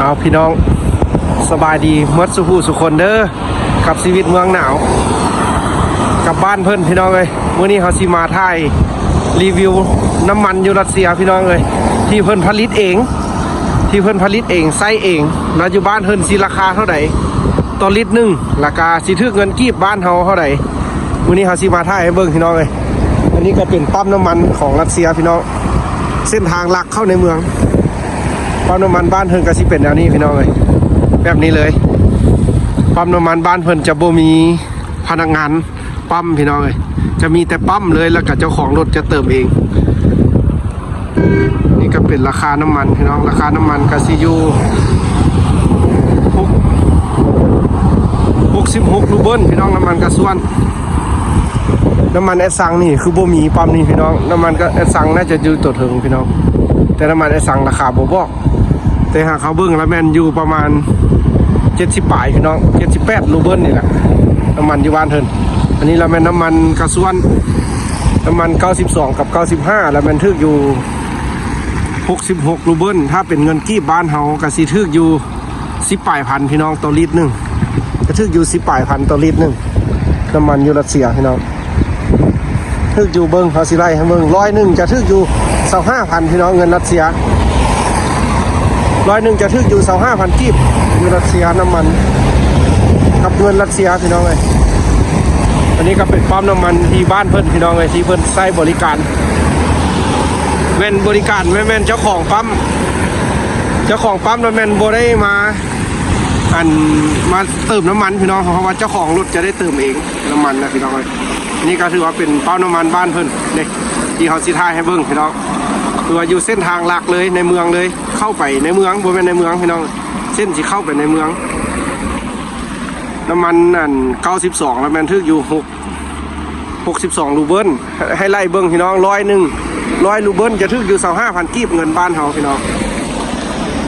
เอาพี่น้องสบายดีเมื่อสุขสุขคนเด้อกับชีวิตเมืองหนาวกับบ้านเพิ่นพี่น้องเลยมื้อนี้เขาสิมาถ่ายรีวิวน้ำมันยูรัสเซียพี่น้องเลยที่เพิ่นผลิตเองใส่เองแล้วอยู่บ้านเพิ่นสิราคาเท่าไหร่ต่อลิตรนึงราคาสิถึกเงินกีบบ้านเฮาเท่าไหร่มื้อนี้เขาสิมาถ่ายให้เบิ่งพี่น้องเลยอันนี้ก็เป็นปั๊มน้ำมันของรัสเซียพี่น้องเส้นทางหลักเข้าในเมืองปั๊มน้ำมันบ้านเพิ่นก็สิเป็นแนวนี้พี่น้องเลยแบบนี้เลยปั๊มน้ำมันบ้านเพิ่นจะบ่มีพนักงานปั๊มพี่น้องเลยจะมีแต่ปั๊มเลยแล้วก็เจ้าของรถจะเติมเองนี่ก็เป็นราคาน้ำมันพี่น้องราคาน้ำมันก็สิอยู่66รูเบิลพี่น้องน้ำมันกระส่วนน้ำมันแอดซังนี่คือบ่มีปั๊มนี่พี่น้องน้ำมันก็แอดซังน่าจะอยู่ตัวถึงพี่น้องแต่น้ำมันแอดซังราคาบ่บอกแต่หากเขาเบิ่งแล้วแม่นอยู่ประมาณ70ปลายพี่น้อง78รูเบิลนี่แหละน้ำมันอยู่บ้านเพิ่นอันนี้เราแม่นน้ำมันกระส่วนน้ำมัน92กับ95แล้วแม่นถึกอยู่66รูเบิลถ้าเป็นเงินกีบบ้านเฮาก็สิถึกอยู่10ปลายพันพี่น้องต่อลิตรนึงก็ถึกอยู่10ปลายพันต่อลิตรนึงน้ำมันยูรัสเซียพี่น้องถึกอยู่เบิ่งเขาสิไล่ให้เบิ่ง100จะถึกอยู่25,000พี่น้องเงินรัสเซีย100จะถึกอยู่25,000กีบยูรัสเซียน้ำมันกับเงินรัสเซียพี่น้องเลยอันนี้ก็เป็นปั๊มน้ำมันที่บ้านเพิ่นพี่น้องเลยที่เพิ่นใช้บริการแม่นบริการแม่นเจ้าของปั๊มแล้วแม่นบ่ได้มาเติมน้ำมันพี่น้องเพราะว่าเจ้าของรถจะได้เติมเองน้ำมันนะพี่น้องเลยนี่ก็ถือว่าเป็นปั๊มน้ำมันบ้านเพิ่นนี่ที่เขาสิถ่ายให้เบิ่งพี่น้องคืออยู่เส้นทางหลักเลยในเมืองเลยเข้าไปในเมืองบ่แม่นในเมืองพี่น้องเส้นสิเข้าไปในเมืองน้ำมัน92แล้วแม่นถึกอยู่62รูเบิลให้ไล่เบิ่งพี่น้อง100รูเบิลจะถึกอยู่25,000กีบเงินบ้านเฮาพี่น้อง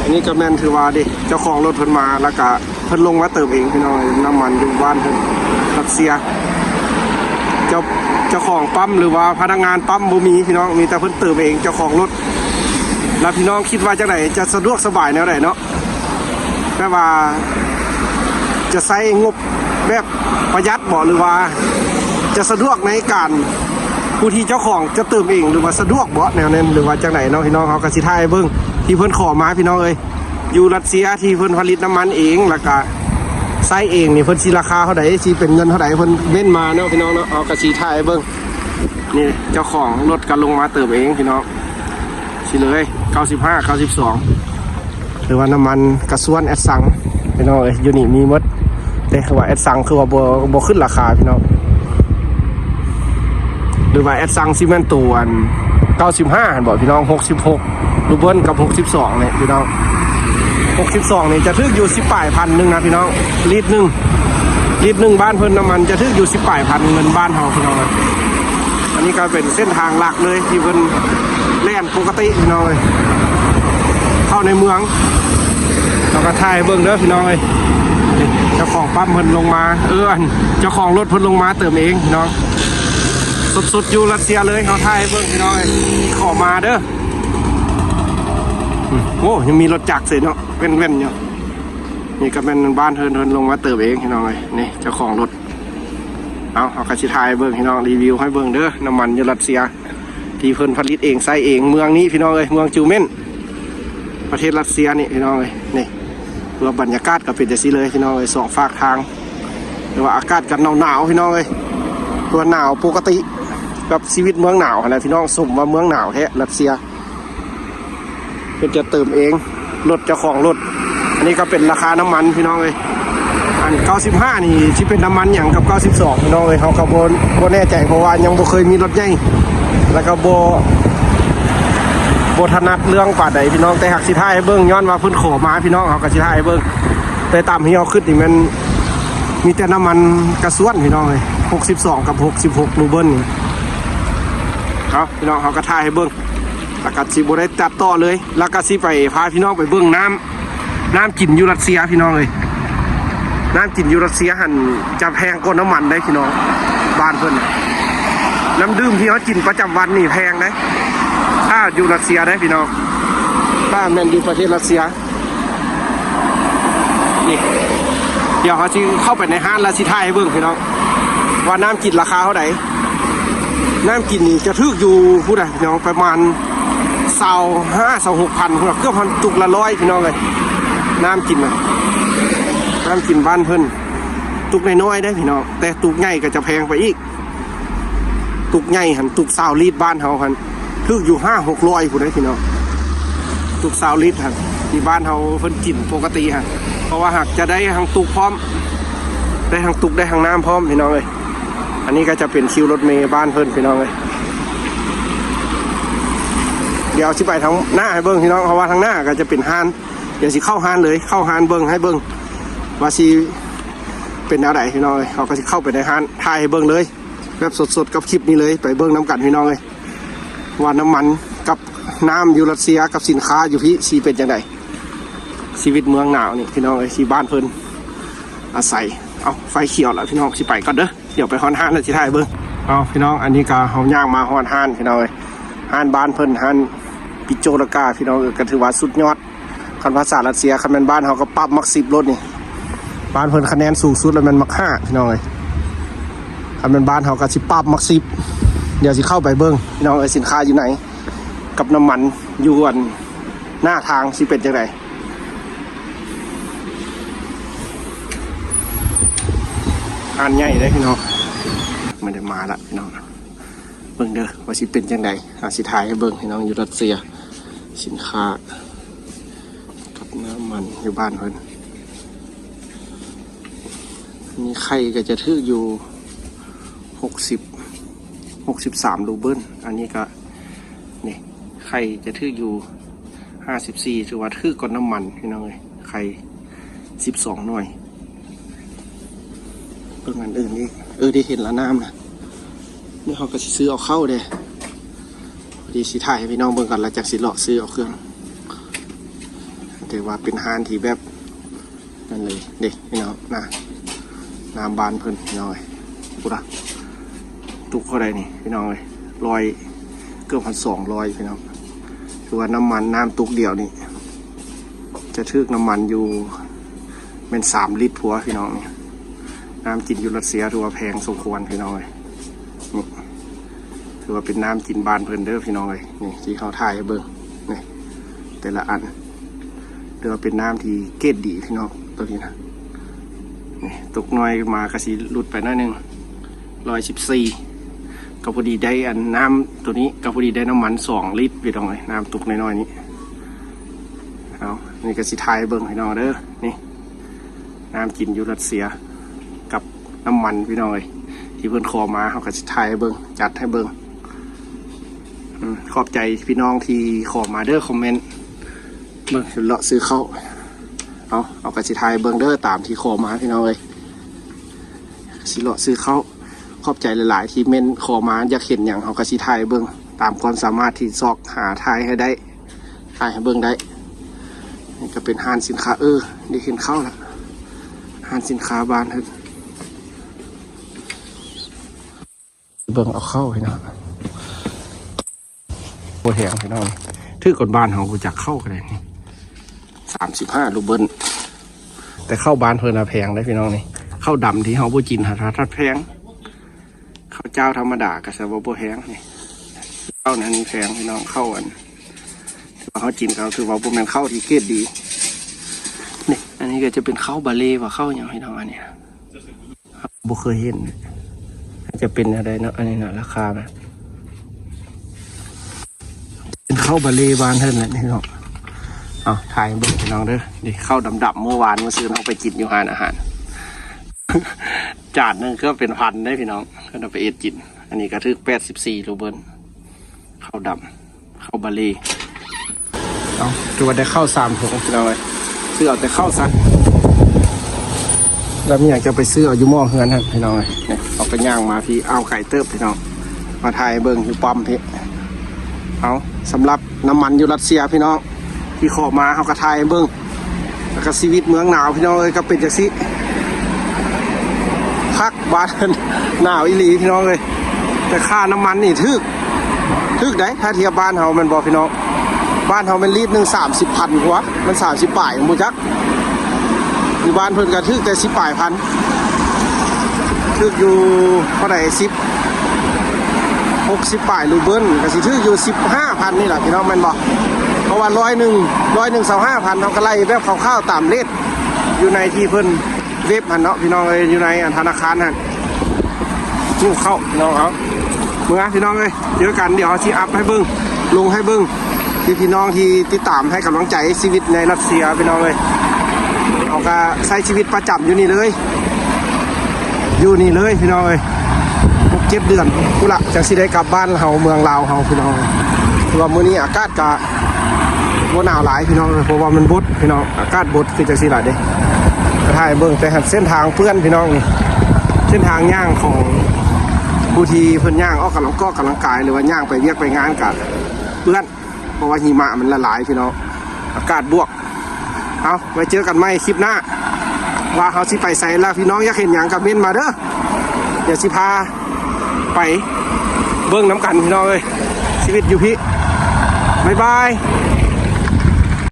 อันนี้ก็แม่นถือว่าดิเจ้าของรถเพิ่นมาแล้วก็เพิ่นลงมาเติมเองพี่น้องน้ำมันอยู่บ้านเพิ่นรัสเซียเจ้าของปั๊มหรือว่าพนักงานปั๊มบ่มีพี่น้องมีแต่เพิ่นเติมเองเจ้าของรถแล้วพี่น้องคิดว่าจังได๋จะสะดวกสบายแนวใดเนาะแม่ว่าจะใช้งบแบบประหยัดบ่หรือว่าจะสะดวกในการผู้ที่เจ้าของจะเติมเองหรือว่าสะดวกบ่แนวนั้นหรือว่าจังไหนเนาะพี่น้องเขาก็สิถ่ายเบิ่งที่เพิ่นขอมาพี่น้องเอ้ยอยู่รัสเซียที่เพิ่นผลิตน้ำมันเองแล้วก็ใช้เองนี่เพิ่นสิราคาเท่าใดสิเป็นเงินเท่าใดเพิ่นเว้นมาเนาะพี่น้องเนาะเอาก็สิถ่ายเบิ่งนี่เจ้าของรถก็ลงมาเติมเองพี่น้องสิเลย95 92หรือว่าน้ำมันกระส่วนแอดซังพี่น้องเอ้ยอยู่นี่มีหมดแต่คือว่าแอดซังคือว่าบ่ขึ้นราคาพี่น้องหรือว่าแอดซังซีเมนต์ตัว95หั่นบ่พี่น้อง66รูเบิลกับ62เนี่ยพี่น้อง62นี่จะถึกอยู่10ปลายพันนึงนะพี่น้องลิตรนึงบ้านเพิ่นน้ำมันจะถึกอยู่10ปลายพันเงินบ้านเฮาพี่น้องอันนี้ก็เป็นเส้นทางหลักเลยที่เพิ่นแล่นปกติพี่น้องเลยเข้าในเมืองเราก็ถ่ายเบิ่งเด้อพี่น้องเอ้ยเจ้าของปั๊มเพิ่นลงมาเจ้าของรถเพิ่นลงมาเติมเองพี่น้องสดๆอยู่รัสเซียเลยเขาถ่ายเบิ่งพี่น้องขอมาเด้อโอ้ยังมีรถจักรเสร็จเนาะเว้นอยู่นี่ก็เป็นบ้านเพิ่นลงมาเติมเองพี่น้องเลยนี่เจ้าของรถเอากระชิถ่ายเบิ่งพี่น้องรีวิวให้เบิ่งเด้อน้ำมันอยู่รัสเซียที่เพิ่นผลิตเองใส่เองเมืองนี้พี่น้องเลยเมืองจิวเมนประเทศรัสเซียนี่พี่น้องเลยนี่เพื่อบรรยากาศก็เป็นจังซี่เลยพี่น้องเลยสองฝากทางหรือว่าอากาศกันหนาวพี่น้องเลยตัวหนาวปกติกับชีวิตเมืองหนาวอะไรพี่น้องสมว่าเมืองหนาวแท้รัสเซียเป็นจะเติมเองรถเจ้าของรถอันนี้ก็เป็นราคาน้ำมันพี่น้องเลยอัน95นี่ที่เป็นน้ำมันอย่างกับ92พี่น้องเลยเขาก็บ่แน่ใจเพราะว่ายังบ่เคยมีรถใหญ่แล้วก็บ่ถนัดเรื่องป่าใดพี่น้องแต่หักสิถ่ายให้เบิ่งย้อนว่าเพิ่นขอมาพี่น้องเขาก็สิถ่ายให้เบิ่งแต่ตามที่เขาขึ้นนี่มันมีแต่น้ำมันกระส่วนพี่น้องเลย62กับ66รูเบิลนี่ครับพี่น้องเขาก็ถ่ายให้เบิ่งแล้วก็สิบ่ได้ตัดต่อเลยแล้วก็สิไปพาพี่น้องไปเบิ่งน้ำกินยูรัสเซียพี่น้องเลยน้ำกินยูรัสเซียหันจะแพงกว่าน้ำมันได้พี่น้องบ้านเพิ่นน้ำดื่มที่เขากินประจำวันนี่แพงได้ถ้าอยู่รัสเซียได้พี่น้องถ้าแม่นอยู่ประเทศรัสเซีย นี่เดี๋ยวเขาจะเข้าไปในห้างแล้วสิท่ายให้เบิ่งพี่น้องว่าน้ำกินราคาเท่าไหร่น้ำกินนี่จะทึกอยู่พูดอะไรพี่น้องประมาณ25,000-26,000เกือบพันตุกละ100พี่น้องเลยน้ำกินนะน้ำกินบ้านเพิ่นตุกน้อยๆได้พี่น้องแต่ตุกใหญ่ก็จะแพงไปอีกตุกใหญ่หันตุก20 ลิตรบ้านเขาหันทึกอยู่500-600พูดได้พี่น้องตุก20 ลิตรหันที่บ้านเขาเพิ่นกินปกติหันเพราะว่าหากจะได้ทางตุกพร้อมได้ทางตุกได้ทางน้ำพร้อมพี่น้องเลยอันนี้ก็จะเป็นคิวรถเมย์บ้านเพิ่นพี่น้องเลยเดี๋ยวสิไปทางหน้าให้เบิ้งพี่น้องเพราะว่าทางหน้าก็จะเป็นห้านเดี๋ยวสิเข้าห้านเลยเข้าห้านเบิ้งให้เบิ้งว่าสิเป็นอะไรพี่น้องเลยเขาก็สิเข้าไปในห้านถ่ายให้เบิ้งเลยแบบสดๆกับคลิปนี้เลยไปเบิ้งน้ำกันพี่น้องเลยว่าน้ำมันกับน้ำอยู่รัสเซียกับสินค้าอยู่พี่สีเป็นยังไงชีวิตเมืองหนาวนี่พี่น้องเลยที่บ้านเพิ่นอาศัยเอาไฟเขียวแล้วพี่น้องสิไปก่อนเด้อเดี๋ยวไปฮอนห้านแล้วสิถ่ายเบิ้งเอาพี่น้องอันนี้ก็เฮาย่างมาฮอนห้านพี่น้องเลยห้านบ้านเพิ่นห้านปิโจรกาพี่น้องก็ถือว่าสุดยอดคันภาษารัสเซียคันเป็นบ้านเขาก็ปรับมัก10รถนี่บ้านเพิ่นคะแนนสูงสุดแล้วมันมัก5พี่น้องเลยคันเป็นบ้านเขาก็สิปรับมัก10เดี๋ยวสิเข้าไปเบิ่งพี่น้องสินค้าอยู่ไหนกับน้ำมันอยู่อันหน้าทางสิเป็นจังไดอันใหญ่เลยพี่น้องไม่ได้มาละพี่น้องเบิ่งเด้อว่าสิเป็นจังไดสิถ่ายให้เบิ่งพี่น้องอยู่รัสเซียสินค้ากับน้ำมันอยู่บ้านเพิ่นมีไข่ก็จะทึกอยู่63 รูเบิลอันนี้ก็นี่ไข่จะทึกอยู่54ถือว่าทึกก่อนน้ำมันพี่น้องเลยไข่12 หน่วยเบิ่งอันอื่นนี่ได้เห็นละน้ำนะนี่เขาก็สิซื้อเอาเข้าเด้พอดีสิถ่ายให้พี่น้องเบิ่งกันแล้วจากสิเลาะซื้อเอาเครื่องถือว่าเป็นห้านที่แบบนั่นเลยเด็กพี่น้องน้ำบานเพิ่นพี่น้องเลยกูละตุกเขาได้นี่พี่น้องเลยเกือบ1,200พี่น้องคือว่าน้ำมันน้ำตุกเดียวนี่จะทึกน้ำมันอยู่เป็น3 ลิตรผัวพี่น้องนี่น้ำกินอยู่รัสเซียถือว่าแพงสมควรพี่น้องเลยนี่ถือว่าเป็นน้ำกินบานเพิ่นเด้อพี่น้องเลยนี่ที่เขาถ่ายให้เบิ่งนี่แต่ละอันถือว่าเป็นน้ำที่เกรดดีพี่น้องตัวนี้นะนี่ตกน้อยมากระสีหลุดไปหน่อยนึง114ก็พอดีได้อันน้ำตัวนี้ก็พอดีได้น้ำมัน2 ลิตรพี่น้องเลยน้ำตกน้อยๆนี้เอานี่กระสีถ่ายให้เบิ่งพี่น้องเด้อนี่น้ำกินอยู่รัสเซียกับน้ำมันพี่น้องเลยที่เพิ่นขอมาเขาก็สิถ่ายให้เบิ่งจัดให้เบิ่งขอบใจพี่น้องที่ขอมาเด้อคอมเมนต์เบิ่งเลาะซื้อเข้าเอากระสิถ่ายเบิ่งเด้อตามที่ขอมาพี่น้องเลยสิเลาะซื้อเข้าขอบใจหลายๆที่เม้นขอมาอยากเห็นอย่างเขากระสิถ่ายเบิ่งตามความสามารถที่ซอกหาถ่ายให้ได้ถ่ายให้เบิ่งได้นี่ก็เป็นห้านสินค้าได้เห็นเข้าแล้วห้านสินค้าบ้านเพิ่นเบิ่งเอาเข้าพี่น้องโคตรแหงพี่น้องถือกดบ้านเขากูจักเข้ากันเลยนี่35 รูเบิลแต่เข้าบ้านเพิ่นแพงได้พี่น้องนี่เข้าดำที่เขาบูจินหาทัดแพงข้าวเจ้าธรรมดากับซาบโบแพงนี่เข้านั้นนี่แพงพี่น้องเข้าอันถือว่าเขาจินเขาถือว่าพวกมันเข้าที่เกรดดีนี่อันนี้ก็จะเป็นข้าวบาเล่ว่าเข้าอย่างพี่น้องอันนี้บ่เคยเห็นจะเป็นอะไรเนาะอันนี้เนาะราคานะเป็นข้าวบาเล่บ้านเท่านั้นพี่น้องถ่ายเบิ่งพี่น้องเด้อนี่ข้าวดำๆเมื่อวานเมื่อซื้อเราไปกินอยู่ร้านอาหารจานนึงก็เป็นพันได้พี่น้องก็เราไปเอ็ดกินอันนี้กระทึก84 รูเบิลข้าวดำข้าวบาเล่ตัวได้ข้าว3 ถุงพี่น้องเลยซื้อเอาแต่ข้าวซักแล้วไม่อยากจะไปซื้อเอาอยู่หม้อเฮือนท่านพี่น้องเลยเอาไปย่างมาพี่เอาไก่เติบพี่น้องมาถ่ายเบิ่งอยู่ปั๊มพี่สำหรับน้ำมันอยู่รัสเซียพี่น้องที่ขอมาเขาก็ถ่ายเบิ่งแล้วก็ชีวิตเมืองหนาวพี่น้องเลยก็เป็นจังซี่พักบ้านหนาวอีหลีพี่น้องเลยแต่ค่าน้ำมันนี่ทึกได้ถ้าเทียบบ้านเขามันบอกพี่น้องบ้านเขาเป็นลิตรนึง30,000กว่ามัน30 ป่ายมูจัก อยู่บ้านเพิ่นก็ถึกแต่10ปลายพันถึกอยู่เท่าไหร่60ปลายรูเบิ้ลก็สิถึกอยู่ 15,000 นี่แหละพี่น้องแม่นบ่เพราะว่า100 25,000เขาก็ไล่แบบคร่าวๆตามเลทอยู่ในที่เพิ่นเว็บหั่นเนาะพี่น้องเอ้ยอยู่ในธนาคารนั่นกู้เข้าพี่น้องเอาเมื่อพี่น้องเอ้ยเดี๋ยวกันเดี๋ยวสิอัพให้เบิ่งลงให้เบิ่งพี่น้องที่ติดตามให้กำลังใจชีวิตในรัสเซียพี่น้องเอ้ยเขาก็ใช้ชีวิตประจำอยู่นี่เลยพี่น้องเอ้ย6-7 เดือนกูละจังสิได้กลับบ้านเฮาเมืองลาวเฮาพี่น้องเพราะว่ามื้อนี้อากาศก็บ่หนาวหลายพี่น้องเพราะว่ามันบดพี่น้องอากาศบดคือจังสิล่ะเด้ก็ถ่ายเบิ่งแต่เส้นทางเพื่อนพี่น้องนี่เส้นทางย่างของผู้ที่เพิ่นย่างออกกำลังกายหรือว่าย่างไปเวียกไปงานกันเพื่อนเพราะว่าหิมะมันละลายพี่น้องอากาศบวกเอาไว้เจอกันใหม่คลิปหน้าว่าเขาสิไปไสแล้วพี่น้องอยากเห็นหยังก็เม้นมาเด้อเดี๋ยวสิพาไปเบิ่งน้ำกันพี่น้องเอ้ยชีวิตอยู่พี่บ๊ายบาย